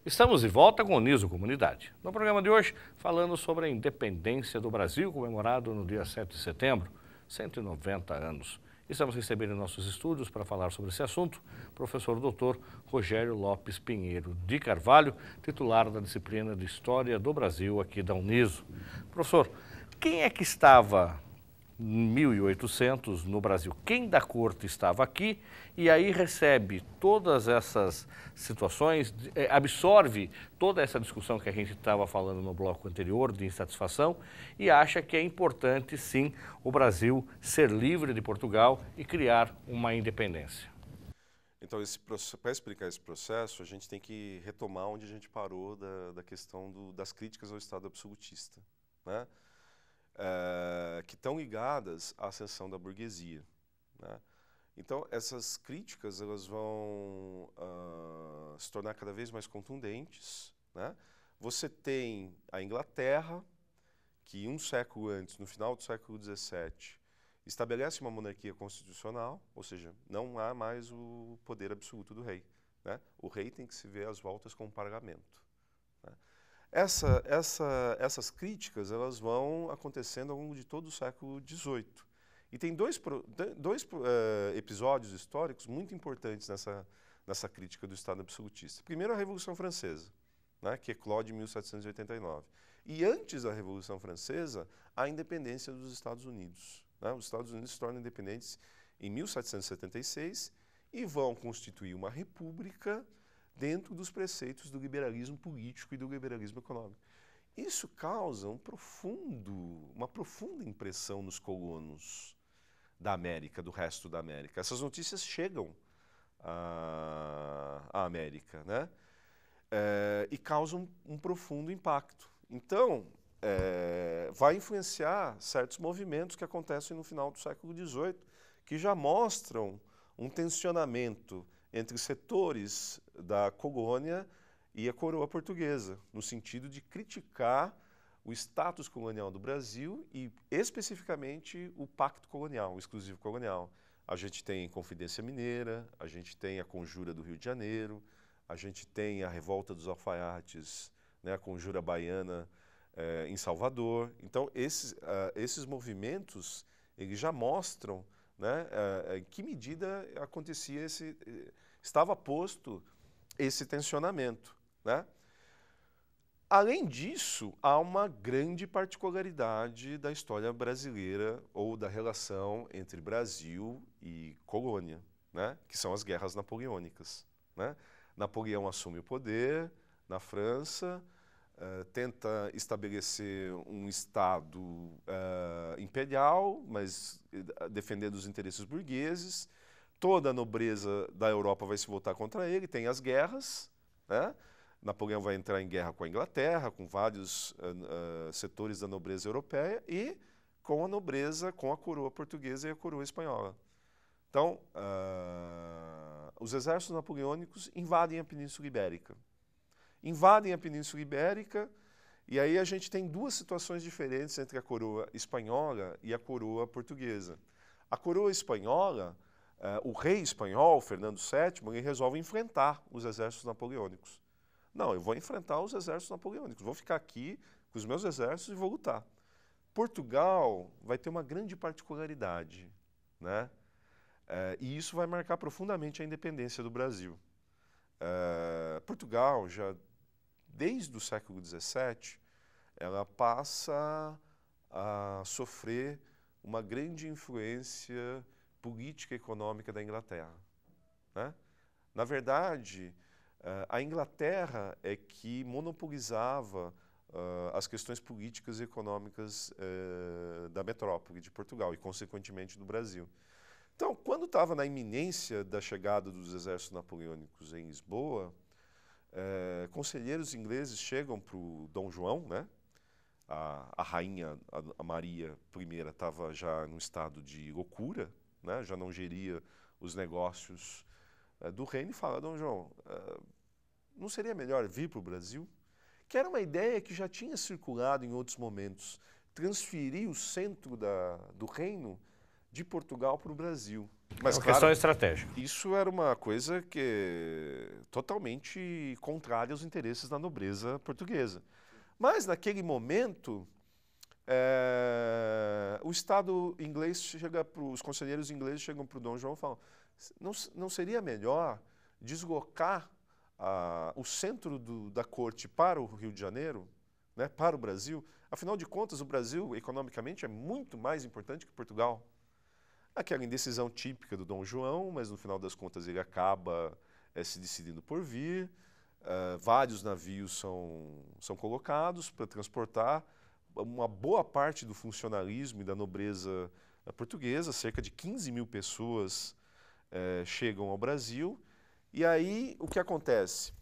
Estamos de volta com o Niso Comunidade. No programa de hoje, falando sobre a independência do Brasil, comemorado no dia 7 de setembro, 190 anos. Estamos recebendo em nossos estúdios para falar sobre esse assunto o professor doutor Rogério Lopes Pinheiro de Carvalho, titular da disciplina de História do Brasil aqui da Uniso. Professor, quem é que estava em 1800 no Brasil? Quem da corte estava aqui e aí recebe todas essas situações, absorve toda essa discussão que a gente estava falando no bloco anterior de insatisfação e acha que é importante sim o Brasil ser livre de Portugal e criar uma independência? Então, para explicar esse processo, a gente tem que retomar onde a gente parou da questão das críticas ao Estado absolutista, né? Que estão ligadas à ascensão da burguesia, né? Então, essas críticas elas vão se tornar cada vez mais contundentes, né? Você tem a Inglaterra, que um século antes, no final do século XVII, estabelece uma monarquia constitucional, ou seja, não há mais o poder absoluto do rei, né? O rei tem que se ver às voltas com o parlamento, né? Essas críticas elas vão acontecendo ao longo de todo o século XVIII. E tem dois episódios históricos muito importantes nessa crítica do Estado absolutista. Primeiro, a Revolução Francesa, né, que eclode em 1789. E antes da Revolução Francesa, a independência dos Estados Unidos, né? Os Estados Unidos se tornam independentes em 1776 e vão constituir uma república dentro dos preceitos do liberalismo político e do liberalismo econômico. Isso causa uma profunda impressão nos colonos da América, do resto da América. Essas notícias chegam à América, né? E causam um profundo impacto. Então, vai influenciar certos movimentos que acontecem no final do século XVIII, que já mostram um tensionamento entre setores da colônia e a coroa portuguesa, no sentido de criticar o status colonial do Brasil e, especificamente, o pacto colonial, o exclusivo colonial. A gente tem a Confidência Mineira, a gente tem a Conjura do Rio de Janeiro, a gente tem a Revolta dos Alfaiates, né, a Conjura Baiana em Salvador. Então, esses movimentos eles já mostram, né, em que medida acontecia estava posto esse tensionamento, né? Além disso, há uma grande particularidade da história brasileira ou da relação entre Brasil e colônia, né? Que são as guerras napoleônicas, né? Napoleão assume o poder na França, tenta estabelecer um Estado imperial, mas defendendo os interesses burgueses. Toda a nobreza da Europa vai se voltar contra ele, tem as guerras, né? Napoleão vai entrar em guerra com a Inglaterra, com vários setores da nobreza europeia e com a nobreza, com a coroa portuguesa e a coroa espanhola. Então, os exércitos napoleônicos invadem a Península Ibérica. Invadem a Península Ibérica e aí a gente tem duas situações diferentes entre a coroa espanhola e a coroa portuguesa. A coroa espanhola, o rei espanhol, Fernando VII, ele resolve enfrentar os exércitos napoleônicos. Não, eu vou enfrentar os exércitos napoleônicos, vou ficar aqui com os meus exércitos e vou lutar. Portugal vai ter uma grande particularidade, né? E isso vai marcar profundamente a independência do Brasil. Portugal, já desde o século XVII, ela passa a sofrer uma grande influência política e econômica da Inglaterra, né? Na verdade, a Inglaterra é que monopolizava as questões políticas e econômicas da metrópole de Portugal e, consequentemente, do Brasil. Então, quando estava na iminência da chegada dos exércitos napoleônicos em Lisboa, conselheiros ingleses chegam para o Dom João, né? A rainha, a Maria I, estava já num estado de loucura, né? Já não geria os negócios do reino e fala: Dom João, não seria melhor vir para o Brasil? Que era uma ideia que já tinha circulado em outros momentos, transferir o centro do reino de Portugal para o Brasil, É uma questão estratégica. Isso era uma coisa que totalmente contrária aos interesses da nobreza portuguesa. Mas, naquele momento, o Estado inglês chega os conselheiros ingleses chegam para o Dom João e falam: não seria melhor deslocar o centro da corte para o Rio de Janeiro, né, para o Brasil? Afinal de contas, o Brasil, economicamente, é muito mais importante que Portugal. Aquela indecisão típica do Dom João, mas no final das contas ele acaba se decidindo por vir. Vários navios são colocados para transportar uma boa parte do funcionalismo e da nobreza portuguesa, cerca de 15 mil pessoas chegam ao Brasil. E aí o que acontece?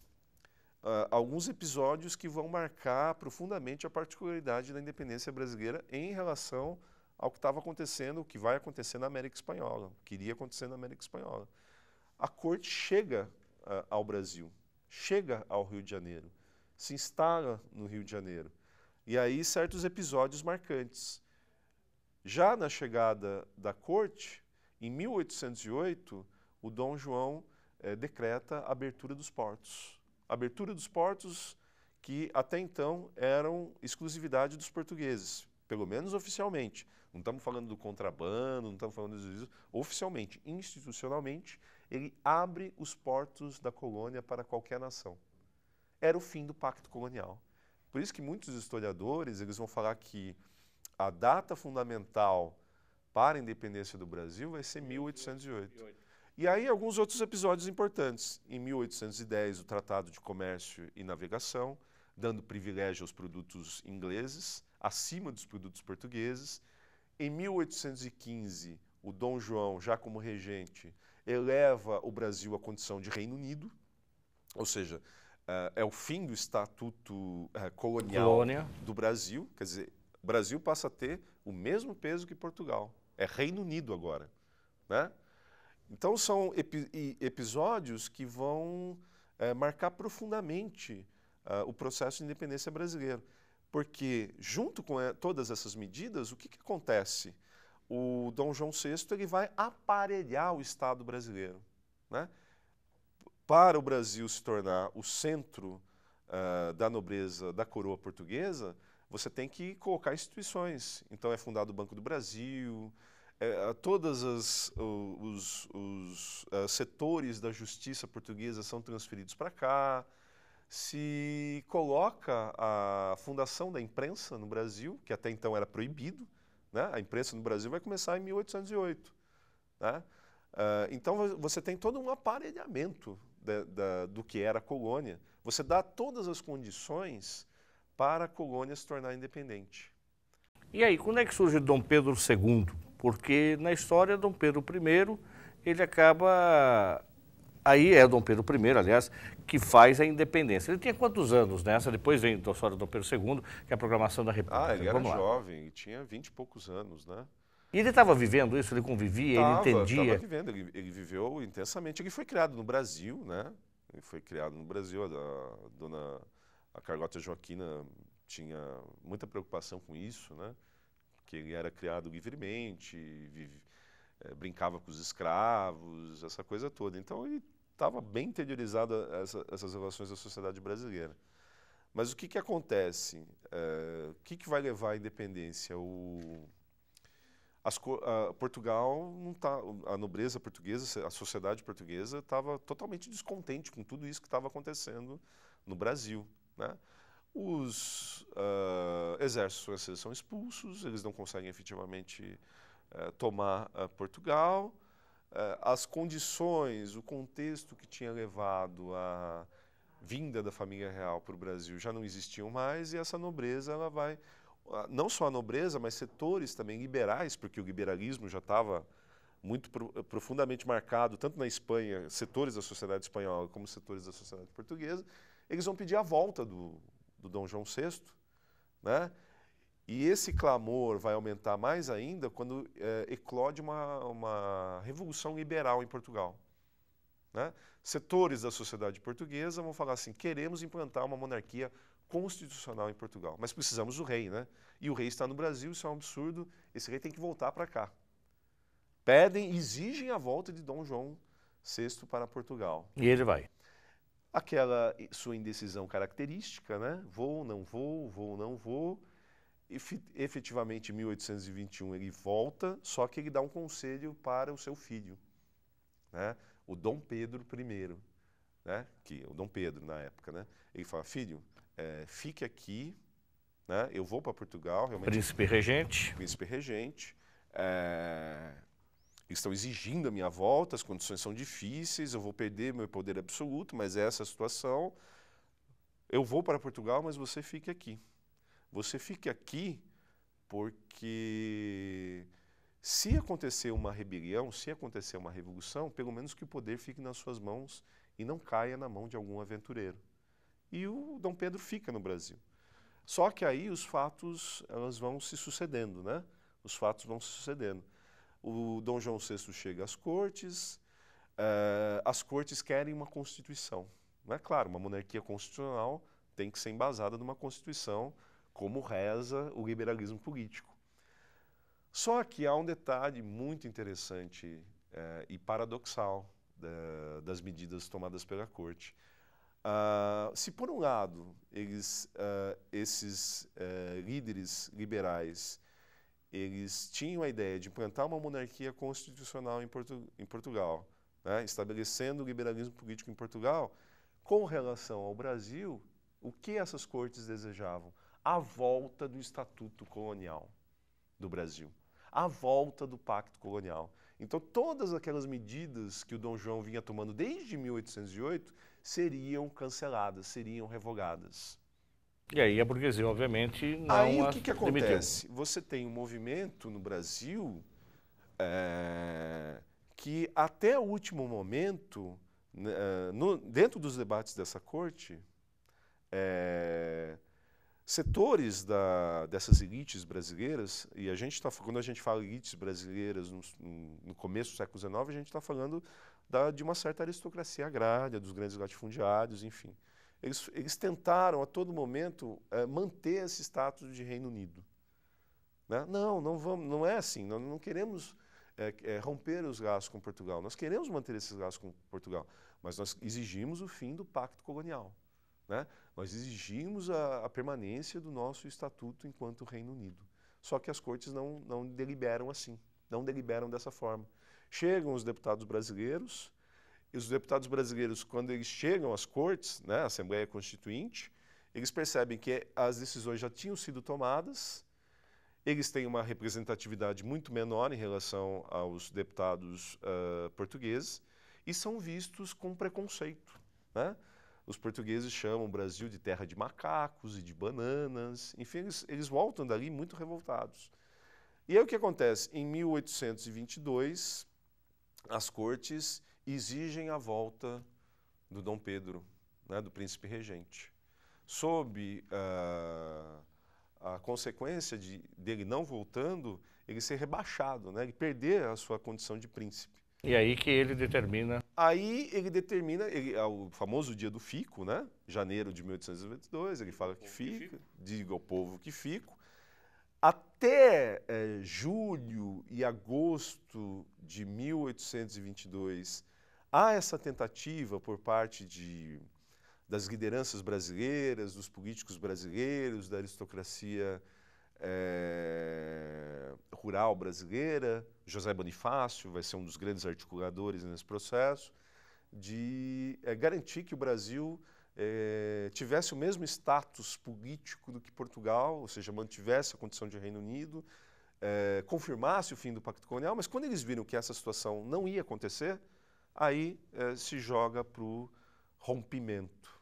Alguns episódios que vão marcar profundamente a particularidade da independência brasileira em relação ao que estava acontecendo, o que vai acontecer na América Espanhola, o que iria acontecer na América Espanhola. A corte chega ao Brasil, chega ao Rio de Janeiro, se instala no Rio de Janeiro. E aí certos episódios marcantes. Já na chegada da corte, em 1808, o Dom João decreta a abertura dos portos. Abertura dos portos que até então eram exclusividade dos portugueses, pelo menos oficialmente. Não estamos falando do contrabando, não estamos falando disso. Oficialmente, institucionalmente, ele abre os portos da colônia para qualquer nação. Era o fim do pacto colonial. Por isso que muitos historiadores eles vão falar que a data fundamental para a independência do Brasil vai ser 1808. E aí alguns outros episódios importantes. Em 1810, o Tratado de Comércio e Navegação, dando privilégio aos produtos ingleses, acima dos produtos portugueses. Em 1815, o Dom João, já como regente, eleva o Brasil à condição de Reino Unido, ou seja, é o fim do estatuto colonial do Brasil. Quer dizer, o Brasil passa a ter o mesmo peso que Portugal. É Reino Unido agora, né? Então são episódios que vão marcar profundamente o processo de independência brasileiro. Porque, junto com todas essas medidas, o que acontece? O Dom João VI ele vai aparelhar o Estado brasileiro, né? Para o Brasil se tornar o centro da nobreza da coroa portuguesa, você tem que colocar instituições. Então é fundado o Banco do Brasil, todos os setores da justiça portuguesa são transferidos para cá. Se coloca a fundação da imprensa no Brasil, que até então era proibido, né? A imprensa no Brasil vai começar em 1808. Né? Então você tem todo um aparelhamento do que era a colônia. Você dá todas as condições para a colônia se tornar independente. E aí, quando é que surge Dom Pedro II? Porque na história, Dom Pedro I, ele acaba... Aí é Dom Pedro I, aliás, que faz a independência. Ele tinha quantos anos nessa? Depois vem a história do Dom Pedro II, que é a proclamação da República. Ele era jovem, tinha 20 e poucos anos, né? E ele estava vivendo isso? Ele convivia, ele entendia? Estava vivendo, ele viveu intensamente. Ele foi criado no Brasil, né? Ele foi criado no Brasil. A Carlota Joaquina tinha muita preocupação com isso, né? Que ele era criado livremente, brincava com os escravos, essa coisa toda. Então ele estava bem interiorizado a essas relações da sociedade brasileira. Mas o que acontece? O que vai levar à independência? Portugal não tá, a nobreza portuguesa, a sociedade portuguesa estava totalmente descontente com tudo isso que estava acontecendo no Brasil, né? Os exércitos franceses são expulsos, eles não conseguem efetivamente tomar Portugal. As condições, o contexto que tinha levado a vinda da família real para o Brasil já não existiam mais, e essa nobreza ela vai, não só a nobreza, mas setores também liberais, porque o liberalismo já estava muito profundamente marcado, tanto na Espanha, setores da sociedade espanhola como setores da sociedade portuguesa, eles vão pedir a volta do Dom João VI, né? E esse clamor vai aumentar mais ainda quando eclode uma revolução liberal em Portugal, né? Setores da sociedade portuguesa vão falar assim: queremos implantar uma monarquia constitucional em Portugal, mas precisamos do rei, né? E o rei está no Brasil, isso é um absurdo, esse rei tem que voltar para cá. exigem a volta de Dom João VI para Portugal. E ele vai. Aquela sua indecisão característica, né? Vou, não vou, vou, não vou. Efetivamente, em 1821 ele volta, só que ele dá um conselho para o seu filho, né? O Dom Pedro I, né? O Dom Pedro na época, né? Ele fala, filho, fique aqui, né? Eu vou para Portugal, realmente. Príncipe regente. Príncipe regente. Eles estão exigindo a minha volta, as condições são difíceis, eu vou perder meu poder absoluto, mas essa é a situação. Eu vou para Portugal, mas você fique aqui. Você fique aqui porque se acontecer uma rebelião, se acontecer uma revolução, pelo menos que o poder fique nas suas mãos e não caia na mão de algum aventureiro. E o Dom Pedro fica no Brasil. Só que aí os fatos elas vão se sucedendo, né? Os fatos vão se sucedendo. O Dom João VI chega às cortes, as cortes querem uma constituição. Não é claro, uma monarquia constitucional tem que ser embasada numa constituição, como reza o liberalismo político. Só que há um detalhe muito interessante e paradoxal das medidas tomadas pela corte. Se por um lado esses líderes liberais eles tinham a ideia de implantar uma monarquia constitucional em Portugal, né, estabelecendo o liberalismo político em Portugal, com relação ao Brasil, o que essas cortes desejavam? A volta do Estatuto Colonial do Brasil, a volta do Pacto Colonial. Então, todas aquelas medidas que o Dom João vinha tomando desde 1808 seriam canceladas, seriam revogadas. E aí a burguesia, obviamente, não aí o que acontece? demitiu. Você tem um movimento no Brasil que até o último momento, dentro dos debates dessa corte, setores dessas elites brasileiras, e quando a gente fala elites brasileiras no começo do século XIX, a gente está falando de uma certa aristocracia agrária, dos grandes latifundiários, enfim. Eles tentaram a todo momento manter esse status de Reino Unido. Né? Não é assim, nós não queremos romper os laços com Portugal, nós queremos manter esses laços com Portugal, mas nós exigimos o fim do Pacto Colonial. Né? Nós exigimos a permanência do nosso estatuto enquanto Reino Unido. Só que as cortes não deliberam assim, não deliberam dessa forma. Chegam os deputados brasileiros, e os deputados brasileiros, quando eles chegam às cortes, né, à Assembleia Constituinte, eles percebem que as decisões já tinham sido tomadas, eles têm uma representatividade muito menor em relação aos deputados portugueses e são vistos com preconceito. Né? Os portugueses chamam o Brasil de terra de macacos e de bananas, enfim, eles voltam dali muito revoltados. E aí o que acontece? Em 1822, as cortes exigem a volta do Dom Pedro, né, do príncipe regente, sob a consequência dele não voltando, ele ser rebaixado, né, ele perder a sua condição de príncipe. E aí que ele determina... Aí ele determina, o famoso dia do fico, né, janeiro de 1892, ele fala que fica, diga ao povo que fico. Até julho e agosto de 1822, há essa tentativa por parte das lideranças brasileiras, dos políticos brasileiros, da aristocracia rural brasileira. José Bonifácio vai ser um dos grandes articuladores nesse processo, de garantir que o Brasil tivesse o mesmo status político do que Portugal, ou seja, mantivesse a condição de Reino Unido, confirmasse o fim do Pacto Colonial, mas quando eles viram que essa situação não ia acontecer, aí se joga para o rompimento.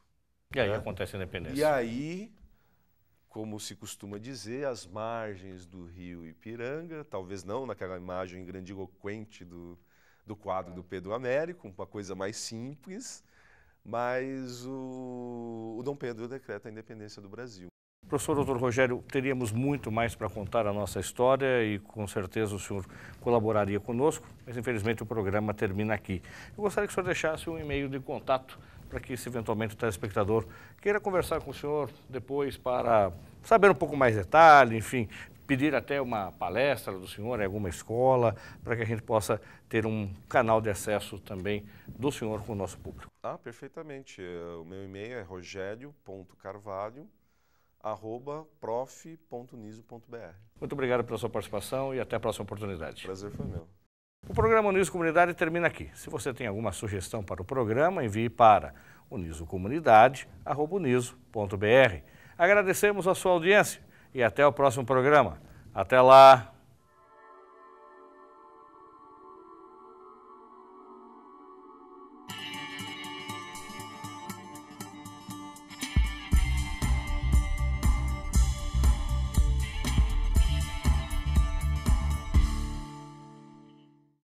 E aí acontece a independência. E aí, como se costuma dizer, às margens do rio Ipiranga, talvez não naquela imagem grandiloquente do quadro do Pedro Américo, uma coisa mais simples, mas o Dom Pedro decreta a independência do Brasil. Professor Dr. Rogério, teríamos muito mais para contar a nossa história e com certeza o senhor colaboraria conosco, mas infelizmente o programa termina aqui. Eu gostaria que o senhor deixasse um e-mail de contato para que, se eventualmente o telespectador queira conversar com o senhor depois para saber um pouco mais detalhe, enfim, pedir até uma palestra do senhor em alguma escola, para que a gente possa ter um canal de acesso também do senhor com o nosso público. Perfeitamente. O meu e-mail é rogerio.carvalho@prof.niso.br. Muito obrigado pela sua participação e até a próxima oportunidade. Prazer foi meu. O programa Uniso Comunidade termina aqui. Se você tem alguma sugestão para o programa, envie para unisocomunidade@uniso.br. Agradecemos a sua audiência e até o próximo programa. Até lá!